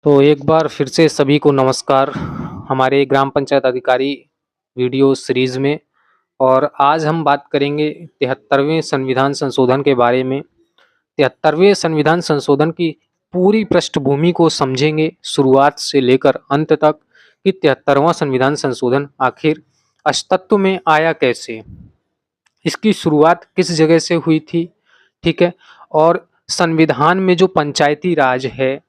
तो एक बार फिर से सभी को नमस्कार हमारे ग्राम पंचायत अधिकारी वीडियो सीरीज़ में। और आज हम बात करेंगे 73वें संविधान संशोधन के बारे में। 73वें संविधान संशोधन की पूरी पृष्ठभूमि को समझेंगे शुरुआत से लेकर अंत तक कि 73वां संविधान संशोधन आखिर अस्तित्व में आया कैसे, इसकी शुरुआत किस जगह से हुई थी, ठीक है। और संविधान में जो पंचायती राज है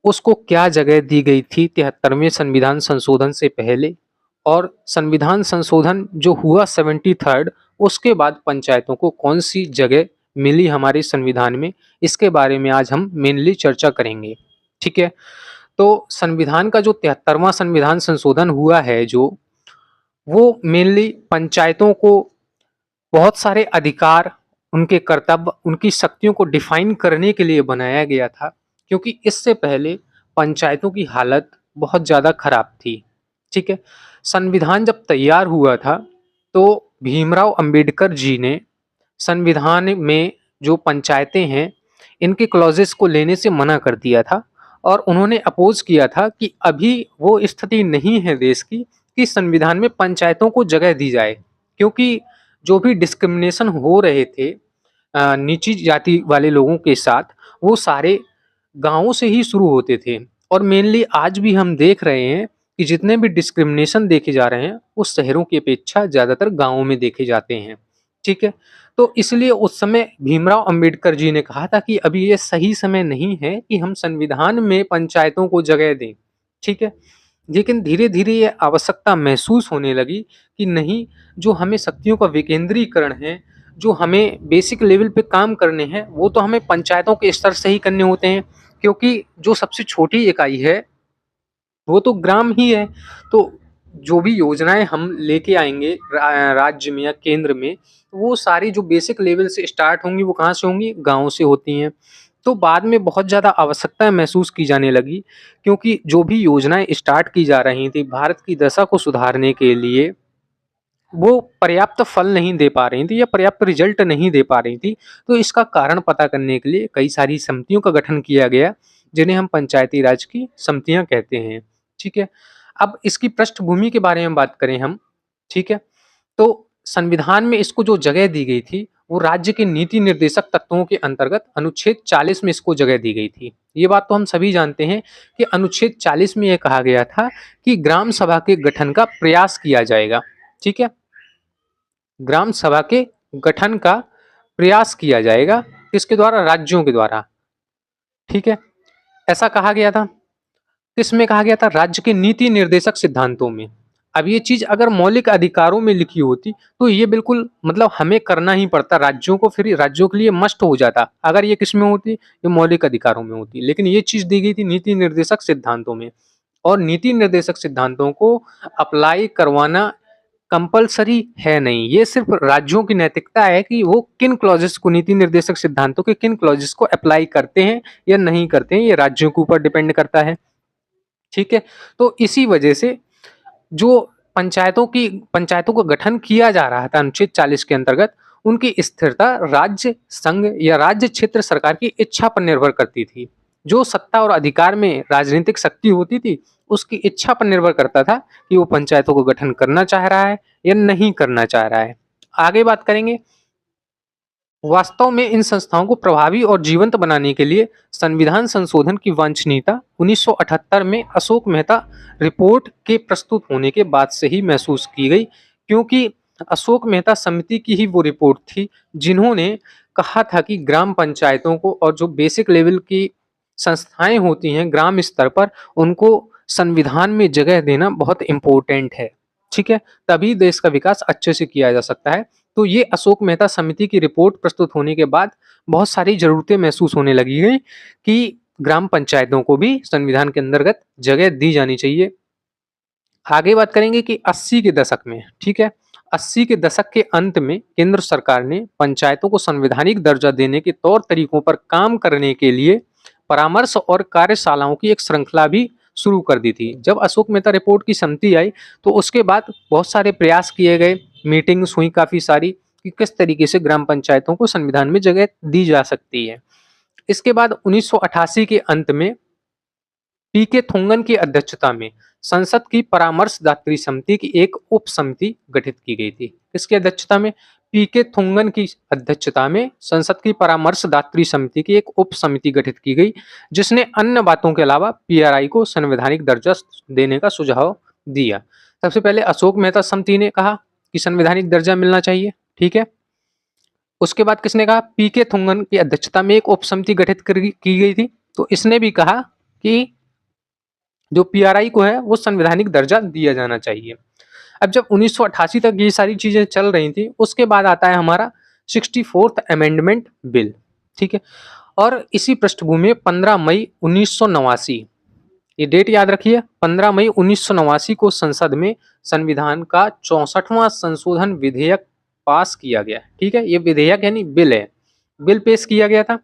उसको क्या जगह दी गई थी 73वें संविधान संशोधन से पहले, और संविधान संशोधन जो हुआ 73rd उसके बाद पंचायतों को कौन सी जगह मिली हमारे संविधान में, इसके बारे में आज हम मेनली चर्चा करेंगे, ठीक है। तो संविधान का जो 73वां संविधान संशोधन हुआ है वो मेनली पंचायतों को बहुत सारे अधिकार, उनके कर्तव्य, उनकी शक्तियों को डिफाइन करने के लिए बनाया गया था, क्योंकि इससे पहले पंचायतों की हालत बहुत ज़्यादा खराब थी, ठीक है। संविधान जब तैयार हुआ था तो भीमराव अंबेडकर जी ने संविधान में जो पंचायतें हैं इनके क्लॉजेस को लेने से मना कर दिया था, और उन्होंने अपोज किया था कि अभी वो स्थिति नहीं है देश की कि संविधान में पंचायतों को जगह दी जाए, क्योंकि जो भी डिस्क्रिमिनेशन हो रहे थे नीची जाति वाले लोगों के साथ, वो सारे गाँवों से ही शुरू होते थे। और मेनली आज भी हम देख रहे हैं कि जितने भी डिस्क्रिमिनेशन देखे जा रहे हैं वो शहरों की अपेक्षा ज़्यादातर गाँवों में देखे जाते हैं, ठीक है। तो इसलिए उस समय भीमराव अंबेडकर जी ने कहा था कि अभी ये सही समय नहीं है कि हम संविधान में पंचायतों को जगह दें, ठीक है। लेकिन धीरे-धीरे ये आवश्यकता महसूस होने लगी कि नहीं, जो हमें शक्तियों का विकेंद्रीकरण है, जो हमें बेसिक लेवल पे काम करने हैं, वो तो हमें पंचायतों के स्तर से ही करने होते हैं, क्योंकि जो सबसे छोटी इकाई है, वो तो ग्राम ही है। तो जो भी योजनाएँ हम लेके आएँगे राज्य में या केंद्र में, वो सारी जो बेसिक लेवल से स्टार्ट होंगी, वो कहाँ से होंगी? गाँव से होती हैं। तो बाद में बहुत ज़्यादा आवश्यकता महसूस की जाने लगी, क्योंकि जो भी योजनाएँ स्टार्ट की जा रही थी भारत की दशा को सुधारने के लिए, वो पर्याप्त फल नहीं दे पा रही थी या पर्याप्त रिजल्ट नहीं दे पा रही थी। तो इसका कारण पता करने के लिए कई सारी समितियों का गठन किया गया, जिन्हें हम पंचायती राज की समितियाँ कहते हैं, ठीक है। अब इसकी पृष्ठभूमि के बारे में बात करें हम, ठीक है, तो संविधान में इसको जो जगह दी गई थी, वो राज्य के नीति निर्देशक तत्वों के अंतर्गत अनुच्छेद 40 में इसको जगह दी गई थी। ये बात तो हम सभी जानते हैं कि अनुच्छेद 40 में ये कहा गया था कि ग्राम सभा के गठन का प्रयास किया जाएगा, ठीक है। ग्राम सभा के गठन का प्रयास किया जाएगा, किसके द्वारा? राज्यों के द्वारा, ठीक है। ऐसा कहा गया था। किसमें कहा गया था? राज्य के नीति निर्देशक सिद्धांतों में। अब ये चीज अगर मौलिक अधिकारों में लिखी होती तो ये बिल्कुल मतलब हमें करना ही पड़ता राज्यों को, फिर राज्यों के लिए मस्ट हो जाता। अगर ये किस में होती? ये मौलिक अधिकारों में होती, लेकिन ये चीज दी गई थी नीति निर्देशक सिद्धांतों में। और नीति निर्देशक सिद्धांतों को अप्लाई करवाना कंपल्सरी है नहीं, ये सिर्फ राज्यों की नैतिकता है कि वो किन क्लॉजेस को, नीति निर्देशक सिद्धांतों के किन क्लॉजेस को अप्लाई करते हैं या नहीं करते हैं, ये राज्यों के ऊपर डिपेंड करता है, ठीक है। तो इसी वजह से जो पंचायतों का गठन किया जा रहा था अनुच्छेद 40 के अंतर्गत, उनकी स्थिरता राज्य संघ या राज्य क्षेत्र सरकार की इच्छा पर निर्भर करती थी। जो सत्ता और अधिकार में राजनीतिक शक्ति होती थी, उसकी इच्छा पर निर्भर करता था कि वो पंचायतों को गठन करना चाह रहा है या नहीं करना चाह रहा है। आगे बात करेंगे। वास्तव में इन संस्थाओं को प्रभावी और जीवंत बनाने के लिए संविधान संशोधन की वांछनीयता 1978 में अशोक मेहता रिपोर्ट के प्रस्तुत होने के बाद से ही महसूस की गई, क्योंकि अशोक मेहता समिति की ही वो रिपोर्ट थी जिन्होंने कहा था कि ग्राम पंचायतों को और जो बेसिक लेवल की संस्थाएं होती हैं ग्राम स्तर पर, उनको संविधान में जगह देना बहुत इम्पोर्टेंट है, ठीक है। तभी देश का विकास अच्छे से किया जा सकता है। तो ये अशोक मेहता समिति की रिपोर्ट प्रस्तुत होने के बाद बहुत सारी ज़रूरतें महसूस होने लगी हैं कि ग्राम पंचायतों को भी संविधान के अंतर्गत जगह दी जानी चाहिए। आगे बात करेंगे कि 80 के दशक में, ठीक है, 80 के दशक के अंत में केंद्र सरकार ने पंचायतों को संवैधानिक दर्जा देने के तौर तरीकों पर काम करने के लिए परामर्श और कार्यशालाओं की एक श्रृंखला भी शुरू कर दी थी। जब अशोक मेहता रिपोर्ट की समिति आई तो उसके बाद बहुत सारे प्रयास किए गए, मीटिंग्स हुई काफ़ी सारी कि किस तरीके से ग्राम पंचायतों को संविधान में जगह दी जा सकती है। इसके बाद 1988 के अंत में पीके थोंगन की अध्यक्षता में संसद की परामर्शदात्री समिति की एक उप समिति गठित की गई थी। किसकी अध्यक्षता में? पीके थोंगन की अध्यक्षता में संसद की परामर्शदात्री समिति की एक उप समिति गठित की गई, जिसने अन्य बातों के अलावा पीआरआई को संवैधानिक दर्जा देने का सुझाव दिया। सबसे पहले अशोक मेहता समिति ने कहा कि संवैधानिक दर्जा मिलना चाहिए, ठीक है। उसके बाद किसने कहा? पीके थोंगन की अध्यक्षता में एक उप समिति गठित की गई थी, तो इसने भी कहा कि जो पीआरआई को है वो संवैधानिक दर्जा दिया जाना चाहिए। अब जब 1988 तक ये सारी चीजें चल रही थी, उसके बाद आता है हमारा 64th अमेंडमेंट बिल, ठीक है। और इसी पृष्ठभूमि में 15 मई 1989, ये डेट याद रखिए, 15 मई 1989 को संसद में संविधान का 64वां संशोधन विधेयक पास किया गया, ठीक है। ये विधेयक यानी बिल है, बिल पेश किया गया था।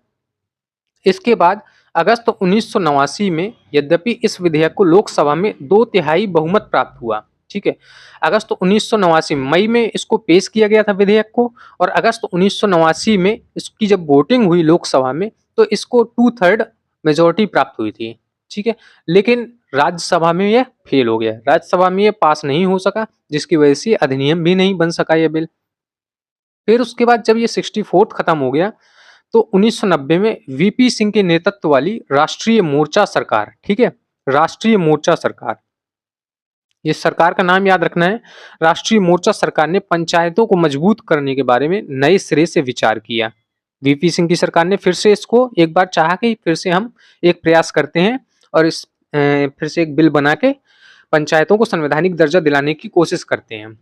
इसके बाद अगस्त 1989 में यद्यपि इस विधेयक को लोकसभा में 2/3 बहुमत प्राप्त हुआ, ठीक है। अगस्त 1989 मई में इसको पेश किया गया था विधेयक को, और अगस्त 1989 में इसकी जब वोटिंग हुई लोकसभा में तो इसको 2/3 मेजोरिटी प्राप्त हुई थी, ठीक है। लेकिन राज्यसभा में यह फेल हो गया, राज्यसभा में यह पास नहीं हो सका, जिसकी वजह से अधिनियम भी नहीं बन सका यह बिल। फिर उसके बाद जब ये 64th खत्म हो गया तो 1990 में वीपी सिंह के नेतृत्व वाली राष्ट्रीय मोर्चा सरकार, ठीक है, राष्ट्रीय मोर्चा सरकार, ये सरकार का नाम याद रखना है, राष्ट्रीय मोर्चा सरकार ने पंचायतों को मजबूत करने के बारे में नए सिरे से विचार किया। वीपी सिंह की सरकार ने फिर से इसको एक बार चाहा कि फिर से हम एक प्रयास करते हैं और इस फिर से एक बिल बना के पंचायतों को संवैधानिक दर्जा दिलाने की कोशिश करते हैं।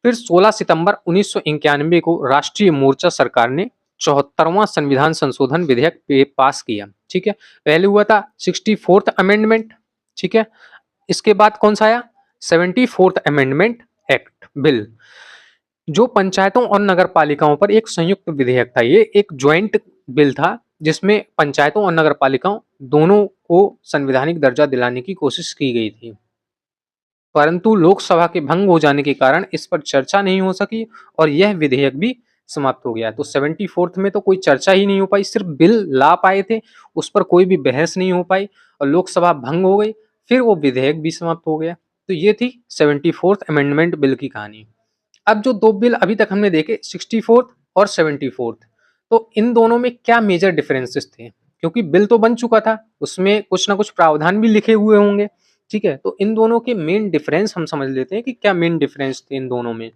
फिर 16 सितंबर 1991 को राष्ट्रीय मोर्चा सरकार ने 74वां संविधान संशोधन विधेयक पास किया, ठीक है। पहले हुआ था 64th अमेंडमेंट, ठीक है। इसके बाद कौन सा आया? 74th अमेंडमेंट एक्ट बिल, जो पंचायतों और नगर पालिकाओं पर एक संयुक्त विधेयक था। ये एक ज्वाइंट बिल था जिसमें पंचायतों और नगर पालिकाओं दोनों को संवैधानिक दर्जा दिलाने की कोशिश की गई थी, परंतु लोकसभा के भंग हो जाने के कारण इस पर चर्चा नहीं हो सकी और यह विधेयक भी समाप्त हो गया। तो 74th में तो कोई चर्चा ही नहीं हो पाई, सिर्फ बिल ला पाए थे, उस पर कोई भी बहस नहीं हो पाई और लोकसभा भंग हो गई, फिर वो विधेयक भी समाप्त हो गया। तो ये थी 74th अमेंडमेंट बिल की कहानी। अब जो दो बिल अभी तक हमने देखे 64th और 74th, तो इन दोनों में क्या मेजर डिफरेंसेस थे? क्योंकि बिल तो बन चुका था, उसमें कुछ ना कुछ प्रावधान भी लिखे हुए होंगे, ठीक है। तो इन दोनों के मेन डिफरेंस हम समझ लेते हैं कि क्या मेन डिफरेंस थे इन दोनों में।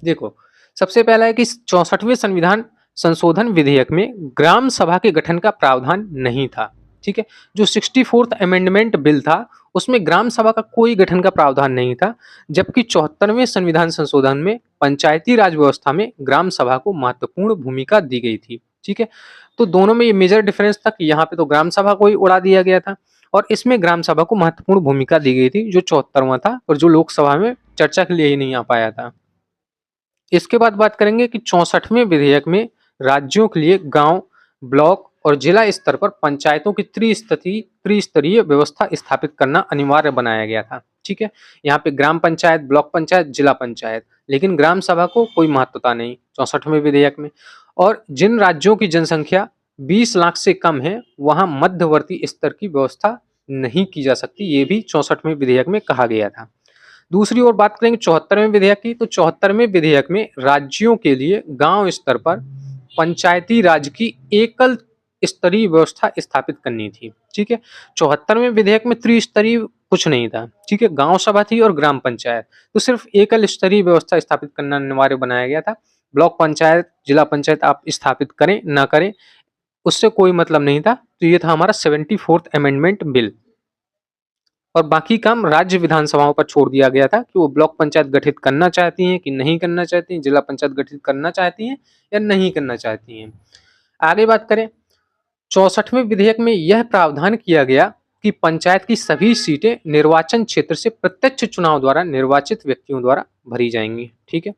देखो, सबसे पहला है कि 64वें संविधान संशोधन विधेयक में ग्राम सभा के गठन का प्रावधान नहीं था, ठीक है। जो 64th अमेंडमेंट बिल था उसमें ग्राम सभा का कोई गठन का प्रावधान नहीं था, जबकि 74वें संविधान संशोधन में पंचायती राज व्यवस्था में ग्राम सभा को महत्वपूर्ण भूमिका दी गई थी, ठीक है। तो दोनों में ये मेजर डिफरेंस था कि यहाँ पे तो ग्राम सभा को ही उड़ा दिया गया था और इसमें ग्राम सभा को महत्वपूर्ण भूमिका दी गई थी, जो 74वां था और जो लोकसभा में चर्चा के लिए ही नहीं आ पाया था। इसके बाद बात करेंगे कि 64वें विधेयक में राज्यों के लिए गांव, ब्लॉक और जिला स्तर पर पंचायतों की त्रिस्तरीय व्यवस्था स्थापित करना अनिवार्य बनाया गया था, ठीक है। यहाँ पे ग्राम पंचायत, ब्लॉक पंचायत, जिला पंचायत, लेकिन ग्राम सभा को कोई महत्वता नहीं 64वें विधेयक में। और जिन राज्यों की जनसंख्या 20 लाख से कम है वहां मध्यवर्ती स्तर की व्यवस्था नहीं की जा सकती, ये भी 64वें विधेयक में कहा गया था। दूसरी ओर बात करेंगे 74वें विधेयक की, तो 74वें विधेयक में राज्यों के लिए गांव स्तर पर पंचायती राज की एकल स्तरीय व्यवस्था स्थापित करनी थी, ठीक है। 74वें विधेयक में त्रिस्तरीय कुछ नहीं था, ठीक है। गांव सभा थी और ग्राम पंचायत, तो सिर्फ एकल स्तरीय व्यवस्था स्थापित करना अनिवार्य बनाया गया था। ब्लॉक पंचायत, जिला पंचायत आप स्थापित करें ना करें उससे कोई मतलब नहीं था। तो ये था हमारा 74th अमेंडमेंट बिल और बाकी काम राज्य विधानसभाओं पर छोड़ दिया गया था कि वो ब्लॉक पंचायत गठित करना चाहती हैं कि नहीं करना चाहती हैं, जिला पंचायत गठित करना चाहती हैं या नहीं करना चाहती हैं। आगे बात करें 64वें विधेयक में यह प्रावधान किया गया कि पंचायत की सभी सीटें निर्वाचन क्षेत्र से प्रत्यक्ष चुनाव द्वारा निर्वाचित व्यक्तियों द्वारा भरी जाएंगी, ठीक है।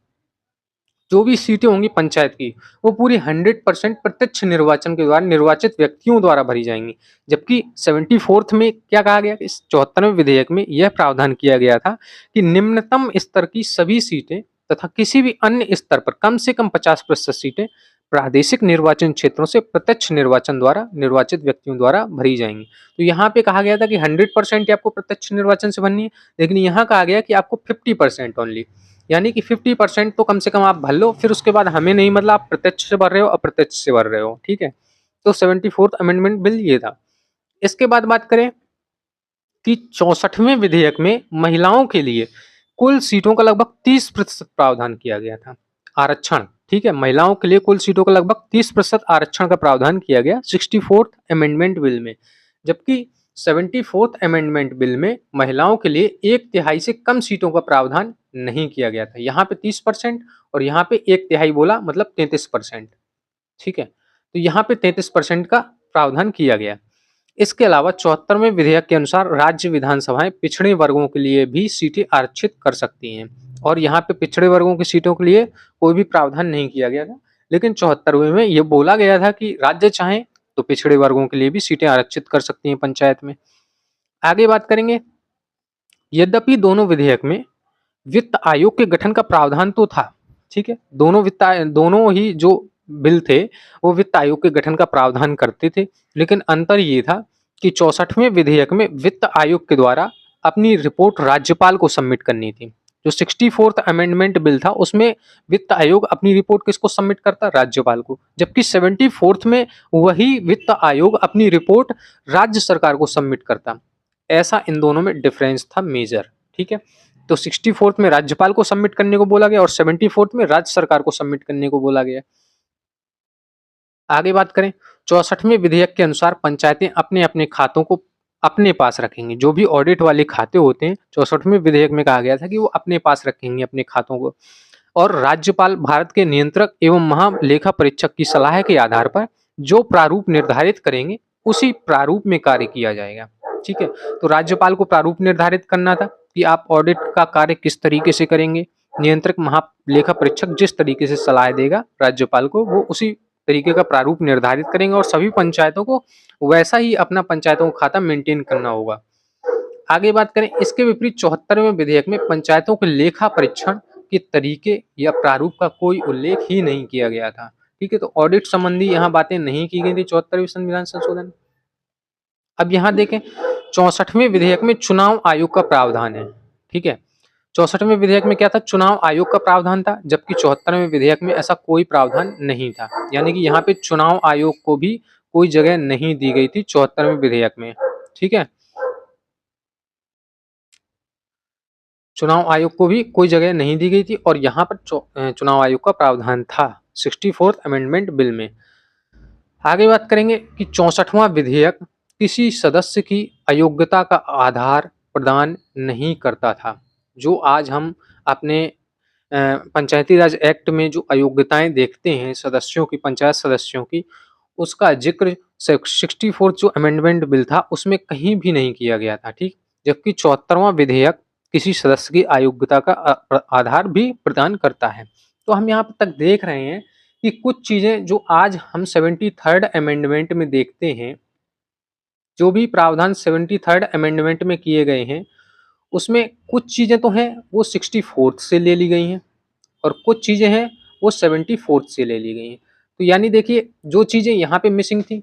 जो भी सीटें होंगी पंचायत की वो पूरी 100% प्रत्यक्ष निर्वाचन के द्वारा निर्वाचित व्यक्तियों द्वारा भरी जाएंगी। जबकि 74th में क्या कहा गया कि इस 74वें विधेयक में यह प्रावधान किया गया था कि निम्नतम स्तर की सभी सीटें तथा किसी भी अन्य स्तर पर कम से कम 50% सीटें प्रादेशिक निर्वाचन क्षेत्रों से प्रत्यक्ष निर्वाचन द्वारा निर्वाचित व्यक्तियों द्वारा भरी जाएंगी। तो यहाँ पे कहा गया था कि 100% आपको प्रत्यक्ष निर्वाचन से भरनी है, लेकिन यहाँ कहा गया कि आपको 50% ओनली, यानी कि 50% तो कम से कम आप भर लो, फिर उसके बाद हमें नहीं, मतलब आप प्रत्यक्ष से भर रहे हो अप्रत्यक्ष से भर रहे हो, ठीक है। तो 74th अमेंडमेंट बिल ये था। इसके बाद बात करें कि 64वें विधेयक में महिलाओं के लिए कुल सीटों का लगभग 30% प्रावधान किया गया था, आरक्षण, ठीक है। महिलाओं के लिए कुल सीटों का लगभग 30% आरक्षण का प्रावधान किया गया 64th अमेंडमेंट बिल में, जबकि 74th अमेंडमेंट बिल में महिलाओं के लिए 1/3 से कम सीटों का प्रावधान नहीं किया गया था। यहाँ पे 30% और यहाँ पे 1/3 बोला, मतलब 33%, ठीक है। तो यहाँ पे 33% का प्रावधान किया गया। इसके अलावा 74वें विधेयक के अनुसार राज्य विधानसभाएं पिछड़े वर्गों के लिए भी सीटें आरक्षित कर सकती हैं, और यहाँ पे पिछड़े वर्गों की सीटों के लिए कोई भी प्रावधान नहीं किया गया था, लेकिन 74वें में ये बोला गया था कि राज्य चाहें तो पिछड़े वर्गों के लिए भी सीटें आरक्षित कर सकती हैं पंचायत में। आगे बात करेंगे, यद्यपि दोनों विधेयक में वित्त आयोग के गठन का प्रावधान तो था, ठीक है। दोनों ही जो बिल थे वो वित्त आयोग के गठन का प्रावधान करते थे, लेकिन अंतर ये था कि 64वें विधेयक में वित्त आयोग के द्वारा अपनी रिपोर्ट राज्यपाल को सबमिट करनी थी। जो 64th अमेंडमेंट बिल था उसमें वित्त आयोग अपनी रिपोर्ट किसको सबमिट करता, राज्यपाल को, जबकि 74th में वही वित्त आयोग अपनी रिपोर्ट राज्य सरकार को सबमिट करता। ऐसा इन दोनों में डिफरेंस था मेजर, ठीक है। तो 64th में राज्यपाल को सबमिट करने को बोला गया और 74th में राज्य सरकार को सबमिट करने को बोला गया। आगे बात करें, 64वें विधेयक के अनुसार पंचायतें अपने अपने खातों को अपने पास रखेंगी। जो भी ऑडिट वाले खाते होते हैं, 64वें विधेयक में कहा गया था कि वो अपने पास रखेंगे अपने खातों को, और राज्यपाल भारत के नियंत्रक एवं महालेखा परीक्षक की सलाह के आधार पर जो प्रारूप निर्धारित करेंगे उसी प्रारूप में कार्य किया जाएगा, ठीक है। तो राज्यपाल को प्रारूप निर्धारित करना था कि आप ऑडिट का कार्य किस तरीके से करेंगे, नियंत्रक महालेखा परीक्षक जिस तरीके से सलाह देगा राज्यपाल को वो उसी तरीके का प्रारूप निर्धारित करेंगे, और सभी पंचायतों को वैसा ही अपना पंचायतों का खाता मेंटेन करना होगा। आगे बात करें, इसके विपरीत 74वें विधेयक में पंचायतों के लेखा परीक्षण के तरीके या प्रारूप का कोई उल्लेख ही नहीं किया गया था, ठीक है। तो ऑडिट संबंधी यहाँ बातें नहीं की गई थी 74वें संविधान संशोधन। अब यहाँ देखें, 64वें विधेयक में चुनाव आयोग का प्रावधान है, ठीक है। 64वें विधेयक में क्या था, चुनाव आयोग का प्रावधान था, जबकि 74वें विधेयक में ऐसा कोई प्रावधान नहीं था, यानी कि यहाँ पे चुनाव आयोग को भी कोई जगह नहीं दी गई थी 74वें विधेयक में, ठीक है। चुनाव आयोग को भी कोई जगह नहीं दी गई थी और यहाँ पर चुनाव आयोग का प्रावधान था 64th अमेंडमेंट बिल में। आगे बात करेंगे कि 64वां विधेयक किसी सदस्य की अयोग्यता का आधार प्रदान नहीं करता था। जो आज हम अपने पंचायती राज एक्ट में जो अयोग्यताएं देखते हैं सदस्यों की, पंचायत सदस्यों की, उसका जिक्र 64th जो अमेंडमेंट बिल था उसमें कहीं भी नहीं किया गया था, ठीक। जबकि 74वां विधेयक किसी सदस्य की अयोग्यता का आधार भी प्रदान करता है। तो हम यहाँ तक देख रहे हैं कि कुछ चीजें जो आज हम 73rd अमेंडमेंट में देखते हैं, जो भी प्रावधान 73rd अमेंडमेंट में किए गए हैं, उसमें कुछ चीजें तो हैं वो 64th से ले ली गई हैं और कुछ चीजें हैं वो 74th से ले ली गई हैं। तो यानी देखिए, जो चीजें यहाँ पे मिसिंग थी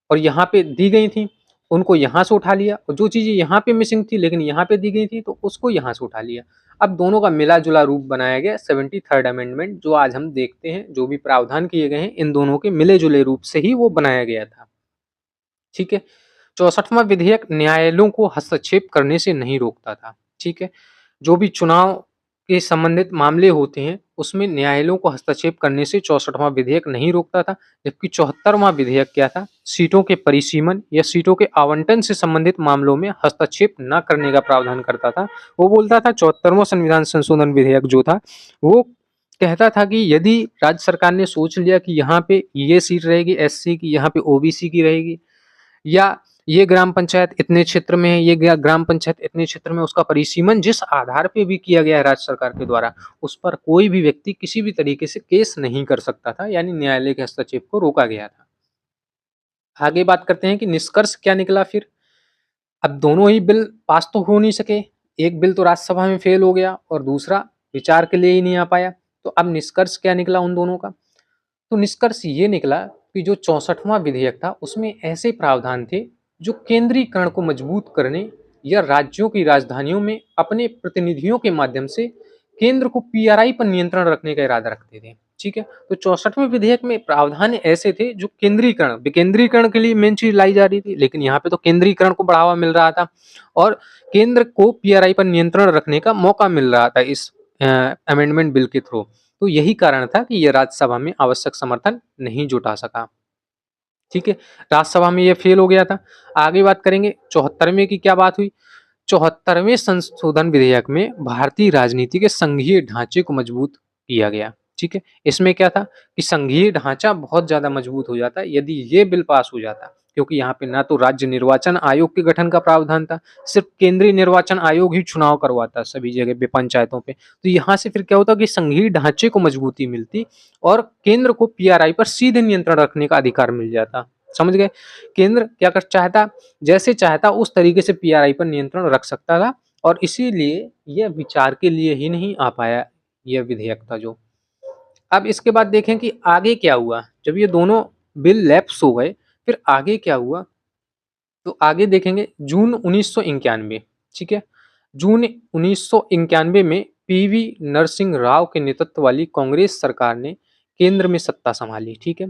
और यहाँ पे दी गई थी उनको यहाँ से उठा लिया, और जो चीजें यहाँ पे मिसिंग थी लेकिन यहाँ पे दी गई थी तो उसको यहाँ से उठा लिया। अब दोनों का मिला जुला रूप बनाया गया 73rd अमेंडमेंट, जो आज हम देखते हैं, जो भी प्रावधान किए गए हैं इन दोनों के मिले जुले रूप से ही वो बनाया गया था, ठीक है। 64वां विधेयक न्यायालयों को हस्तक्षेप करने से नहीं रोकता था, ठीक है। जो भी चुनाव के संबंधित मामले होते हैं उसमें न्यायालयों को हस्तक्षेप करने से 64वां विधेयक नहीं रोकता था, जबकि 74वां विधेयक क्या था, सीटों के परिसीमन या सीटों के आवंटन से संबंधित मामलों में हस्तक्षेप न करने का प्रावधान करता था। वो बोलता था, 74वां संविधान संशोधन विधेयक जो था वो कहता था कि यदि राज्य सरकार ने सोच लिया कि यहाँ पे ये सीट रहेगी एससी की, यहाँ पे ओबीसी की रहेगी, या ये ग्राम पंचायत इतने क्षेत्र में है, ये ग्राम पंचायत इतने क्षेत्र में, उसका परिसीमन जिस आधार पे भी किया गया है राज्य सरकार के द्वारा, उस पर कोई भी व्यक्ति किसी भी तरीके से केस नहीं कर सकता था, यानी न्यायालय के हस्तक्षेप को रोका गया था। आगे बात करते हैं कि निष्कर्ष क्या निकला फिर। अब दोनों ही बिल पास तो हो नहीं सके, एक बिल तो राज्यसभा में फेल हो गया और दूसरा विचार के लिए ही नहीं आ पाया। तो अब निष्कर्ष क्या निकला उन दोनों का, तो निष्कर्ष ये निकला कि जो 64वां विधेयक था उसमें ऐसे प्रावधान थे जो केंद्रीकरण को मजबूत करने या राज्यों की राजधानियों में अपने प्रतिनिधियों के माध्यम से केंद्र को पीआरआई पर नियंत्रण रखने का इरादा रखते थे। ठीक है, तो 64वें विधेयक में प्रावधान ऐसे थे जो केंद्रीकरण विकेंद्रीकरण के लिए मेन चीज लाई जा रही थी, लेकिन यहाँ पे तो केंद्रीकरण को बढ़ावा मिल रहा था और केंद्र को पीआरआई पर नियंत्रण रखने का मौका मिल रहा था इस अमेंडमेंट बिल के थ्रू। तो यही कारण था कि यह राज्यसभा में आवश्यक समर्थन नहीं जुटा सका। ठीक है, राज्यसभा में यह फेल हो गया था। आगे बात करेंगे 74वें की क्या बात हुई। 74वें संशोधन विधेयक में भारतीय राजनीति के संघीय ढांचे को मजबूत किया गया। ठीक है, इसमें क्या था कि संघीय ढांचा बहुत ज्यादा मजबूत हो जाता यदि ये बिल पास हो जाता, क्योंकि यहाँ पे ना तो राज्य निर्वाचन आयोग के गठन का प्रावधान था, सिर्फ केंद्रीय निर्वाचन आयोग ही चुनाव करवाता सभी जगह पे पंचायतों पे। तो यहाँ से फिर क्या होता कि संघीय ढांचे को मजबूती मिलती और केंद्र को पीआरआई पर सीधे नियंत्रण रखने का अधिकार मिल जाता। समझ गए, केंद्र क्या कर चाहता, जैसे चाहता उस तरीके से पीआरआई पर नियंत्रण रख सकता था और इसीलिए यह विचार के लिए ही नहीं आ पाया यह विधेयक था जो। अब इसके बाद देखें कि आगे क्या हुआ जब ये दोनों बिल लैप्स हो गए, फिर आगे क्या हुआ। तो आगे देखेंगे जून 1991। ठीक है, जून 1991 में पीवी नरसिंह राव के नेतृत्व वाली कांग्रेस सरकार ने केंद्र में सत्ता संभाली। ठीक है,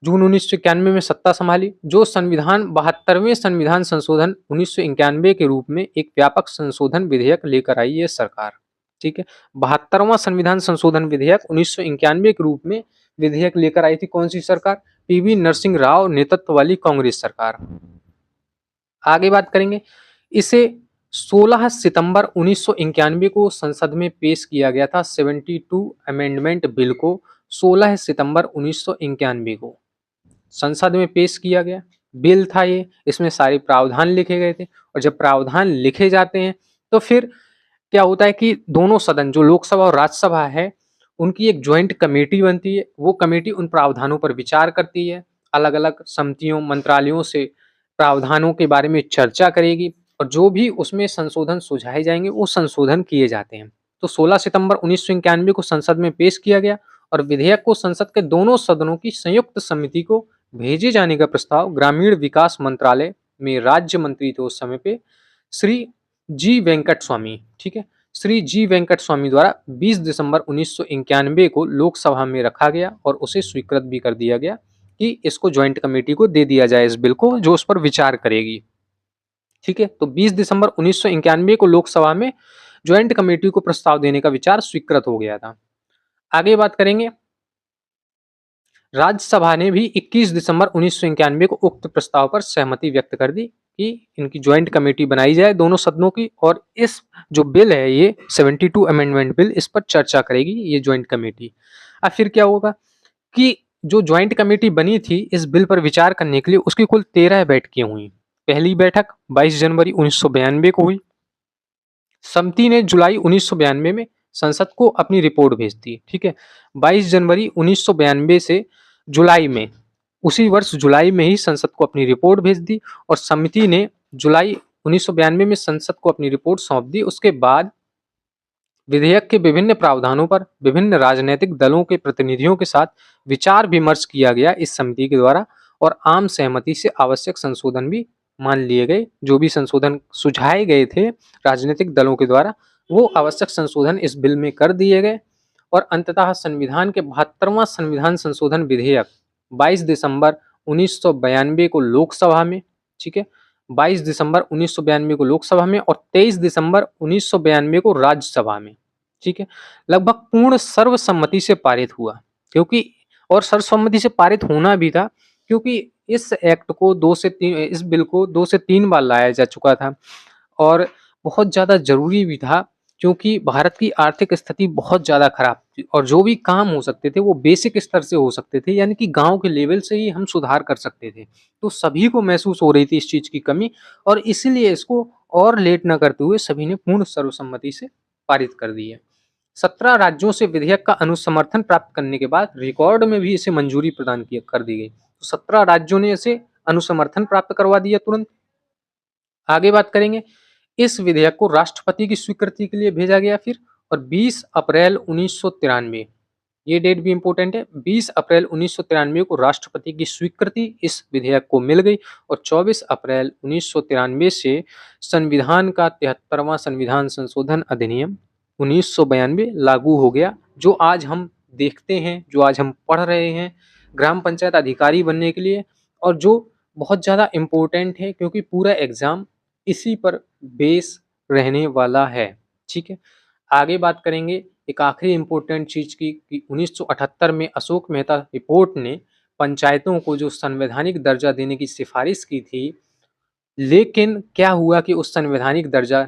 जून 1991 में सत्ता संभाली, जो संविधान 72वें संविधान संशोधन 1991 के रूप में एक व्यापक संशोधन विधेयक लेकर आई है सरकार। ठीक है, 72वां संविधान संशोधन विधेयक 1991 के रूप में विधेयक लेकर आई थी कौन सी सरकार, पीवी नरसिंह राव नेतृत्व वाली कांग्रेस सरकार। आगे बात करेंगे, इसे 16 सितंबर 1991 को संसद में पेश किया गया था। 72 अमेंडमेंट बिल को 16 सितंबर 1991 को संसद में पेश किया गया बिल था ये। इसमें सारे प्रावधान लिखे गए थे और जब प्रावधान लिखे जाते हैं तो फिर क्या होता है कि दोनों सदन जो लोकसभा और राज्यसभा है उनकी एक ज्वाइंट कमेटी बनती है। वो कमेटी उन प्रावधानों पर विचार करती है, अलग अलग समितियों मंत्रालयों से प्रावधानों के बारे में चर्चा करेगी और जो भी उसमें संशोधन सुझाए जाएंगे वो संशोधन किए जाते हैं। तो 16 सितंबर 1991 को संसद में पेश किया गया और विधेयक को संसद के दोनों सदनों की संयुक्त समिति को भेजे जाने का प्रस्ताव ग्रामीण विकास मंत्रालय में राज्य मंत्री थे उस समय पे श्री जी वेंकट स्वामी। ठीक है, श्री जी वेंकट स्वामी द्वारा 20 दिसंबर 1991 को लोकसभा में रखा गया और उसे स्वीकृत भी कर दिया गया कि इसको ज्वाइंट कमेटी को दे दिया जाए इस बिल को जो उस पर विचार करेगी। ठीक है, तो 20 दिसंबर 1991 को लोकसभा में ज्वाइंट कमेटी को प्रस्ताव देने का विचार स्वीकृत हो गया था। आगे बात करेंगे, राज्यसभा ने भी 21 दिसंबर 1991 को उक्त प्रस्ताव पर सहमति व्यक्त कर दी कि इनकी ज्वाइंट कमेटी बनाई जाए दोनों सदनों की और इस जो बिल है ये 72 अमेंडमेंट बिल इस पर चर्चा करेगी ये ज्वाइंट कमेटी। अब फिर क्या होगा कि जो ज्वाइंट कमेटी बनी थी इस बिल पर विचार करने के लिए उसकी कुल 13 बैठकें हुई। पहली बैठक 22 जनवरी 1992 को हुई। समिति ने जुलाई 1992 में संसद को अपनी रिपोर्ट भेज दी। ठीक है, 22 जनवरी 1992 से जुलाई में उसी वर्ष जुलाई में ही संसद को अपनी रिपोर्ट भेज दी और समिति ने जुलाई 1992 में संसद को अपनी रिपोर्ट सौंप दी। उसके बाद विधेयक के विभिन्न प्रावधानों पर विभिन्न राजनीतिक दलों के प्रतिनिधियों के साथ विचार विमर्श किया गया इस समिति के द्वारा और आम सहमति से आवश्यक संशोधन भी मान लिए गए। जो भी संशोधन सुझाए गए थे राजनीतिक दलों के द्वारा वो आवश्यक संशोधन इस बिल में कर दिए गए और अंततः संविधान के 72वां संविधान संशोधन विधेयक 22 दिसंबर 1992 को लोकसभा में, ठीक है, 22 दिसंबर 1992 को लोकसभा में और 23 दिसंबर 1992 को राज्यसभा में, ठीक है, लगभग पूर्ण सर्वसम्मति से पारित हुआ। क्योंकि और सर्वसम्मति से पारित होना भी था क्योंकि इस एक्ट को 2 से 3 इस बिल को 2 से 3 बार लाया जा चुका था और बहुत ज़्यादा ज़रूरी भी था क्योंकि भारत की आर्थिक स्थिति बहुत ज़्यादा खराब थी और जो भी काम हो सकते थे वो बेसिक स्तर से हो सकते थे, यानी कि गाँव के लेवल से ही हम सुधार कर सकते थे। तो सभी को महसूस हो रही थी इस चीज़ की कमी और इसीलिए इसको और लेट न करते हुए सभी ने पूर्ण सर्वसम्मति से पारित कर दी है। 17 राज्यों से विधेयक का अनुसमर्थन प्राप्त करने के बाद रिकॉर्ड में भी इसे मंजूरी प्रदान कर दी गई। तो 17 राज्यों ने इसे अनुसमर्थन प्राप्त करवा दिया तुरंत। आगे बात करेंगे, इस विधेयक को राष्ट्रपति की स्वीकृति के लिए भेजा गया फिर और 20 अप्रैल 1993 ये डेट भी इम्पोर्टेंट है। 20 अप्रैल 1993 को राष्ट्रपति की स्वीकृति इस विधेयक को मिल गई और 24 अप्रैल 1993 से संविधान का 73वां संविधान संशोधन अधिनियम 1992 लागू हो गया, जो आज हम देखते हैं, जो आज हम पढ़ रहे हैं ग्राम पंचायत अधिकारी बनने के लिए, और जो बहुत ज़्यादा इम्पोर्टेंट है क्योंकि पूरा एग्ज़ाम इसी पर बेस रहने वाला है। ठीक है, आगे बात करेंगे एक आखिरी इम्पोर्टेंट चीज़ की कि 1978 में अशोक मेहता रिपोर्ट ने पंचायतों को जो संवैधानिक दर्जा देने की सिफारिश की थी, लेकिन क्या हुआ कि उस संवैधानिक दर्जा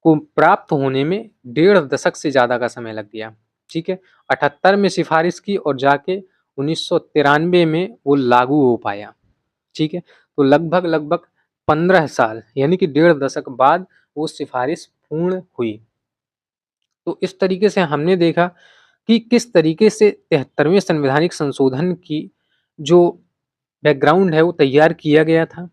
को प्राप्त होने में 1.5 दशक से ज़्यादा का समय लग गया। ठीक है, 78 में सिफारिश की और जाके 1993 में वो लागू हो पाया। ठीक है, तो लगभग लगभग 15 साल यानी कि 1.5 दशक बाद वो सिफारिश पूर्ण हुई। तो इस तरीके से हमने देखा कि किस तरीके से 73वें संवैधानिक संशोधन की जो बैकग्राउंड है वो तैयार किया गया था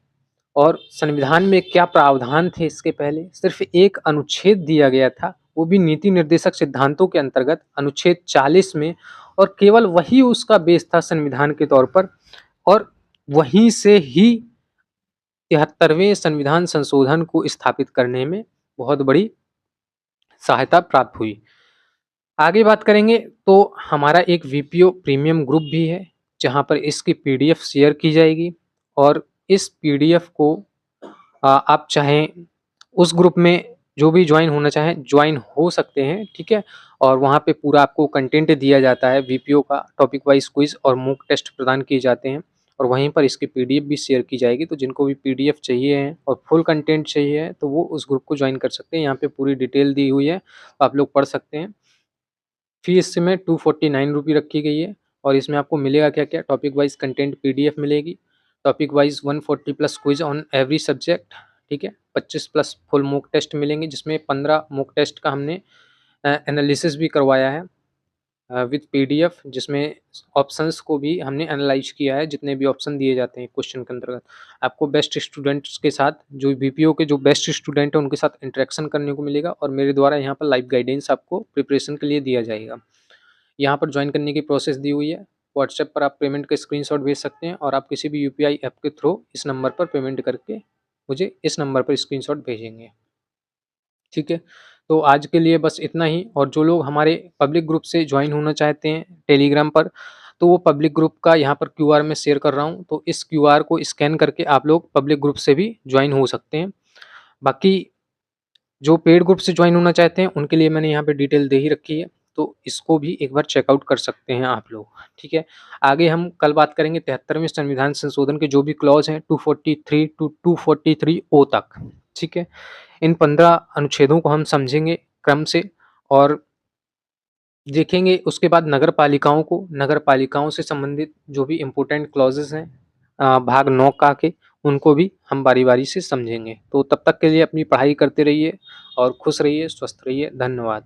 और संविधान में क्या प्रावधान थे। इसके पहले सिर्फ एक अनुच्छेद दिया गया था, वो भी नीति निर्देशक सिद्धांतों के अंतर्गत अनुच्छेद 40 में, और केवल वही उसका बेस था संविधान के तौर पर, और वहीं से ही 73वें संविधान संशोधन को स्थापित करने में बहुत बड़ी सहायता प्राप्त हुई। आगे बात करेंगे तो हमारा एक वीपीओ प्रीमियम ग्रुप भी है, जहाँ पर इसकी पीडीएफ शेयर की जाएगी और इस पीडीएफ को आप चाहें उस ग्रुप में जो भी ज्वाइन होना चाहें ज्वाइन हो सकते हैं। ठीक है, और वहाँ पे पूरा आपको कंटेंट दिया जाता है वीपीओ का, टॉपिक वाइज क्विज और मॉक टेस्ट प्रदान किए जाते हैं और वहीं पर इसकी पीडीएफ भी शेयर की जाएगी। तो जिनको भी पीडीएफ चाहिए है और फुल कंटेंट चाहिए है तो वो उस ग्रुप को ज्वाइन कर सकते हैं। यहाँ पे पूरी डिटेल दी हुई है, तो आप लोग पढ़ सकते हैं। फीस इसमें 249 रुपये रखी गई है और इसमें आपको मिलेगा क्या क्या, टॉपिक वाइज कंटेंट पीडीएफ मिलेगी, topic wise 140 plus quiz on every subject. ठीक है, 25 प्लस फुल मॉक टेस्ट मिलेंगे, जिसमें 15 मॉक टेस्ट का हमने एनालिसिस भी करवाया है विद पीडीएफ, जिसमें ऑप्शंस को भी हमने एनालाइज किया है, जितने भी ऑप्शन दिए जाते हैं क्वेश्चन के अंतर्गत। आपको बेस्ट स्टूडेंट्स के साथ, जो बीपीओ के जो बेस्ट स्टूडेंट हैं उनके साथ इंटरेक्शन करने को मिलेगा और मेरे द्वारा यहाँ पर लाइव गाइडेंस आपको प्रिपरेशन के लिए दिया जाएगा। यहाँ पर ज्वाइन करने की प्रोसेस दी हुई है। व्हाट्सएप पर आप पेमेंट का स्क्रीनशॉट भेज सकते हैं और आप किसी भी यूपीआई ऐप के थ्रू इस नंबर पर पेमेंट करके मुझे इस नंबर पर स्क्रीनशॉट भेजेंगे। ठीक है, तो आज के लिए बस इतना ही। और जो लोग हमारे पब्लिक ग्रुप से ज्वाइन होना चाहते हैं टेलीग्राम पर, तो वो पब्लिक ग्रुप का यहाँ पर क्यूआर मैं शेयर कर रहा हूँ, तो इस क्यूआर को स्कैन करके आप लोग पब्लिक ग्रुप से भी ज्वाइन हो सकते हैं। बाकी जो पेड ग्रुप से ज्वाइन होना चाहते हैं उनके लिए मैंने यहाँ पे डिटेल दे ही रखी है, तो इसको भी एक बार चेकआउट कर सकते हैं आप लोग। ठीक है, आगे हम कल बात करेंगे 73वें संविधान संशोधन के जो भी क्लॉज हैं 243 टू 243 ओ तक। ठीक है, इन 15 अनुच्छेदों को हम समझेंगे क्रम से और देखेंगे। उसके बाद नगर पालिकाओं से संबंधित जो भी इम्पोर्टेंट क्लॉजेस हैं भाग 9 का के, उनको भी हम बारी-बारी से समझेंगे। तो तब तक के लिए अपनी पढ़ाई करते रहिए और खुश रहिए, स्वस्थ रहिए। धन्यवाद।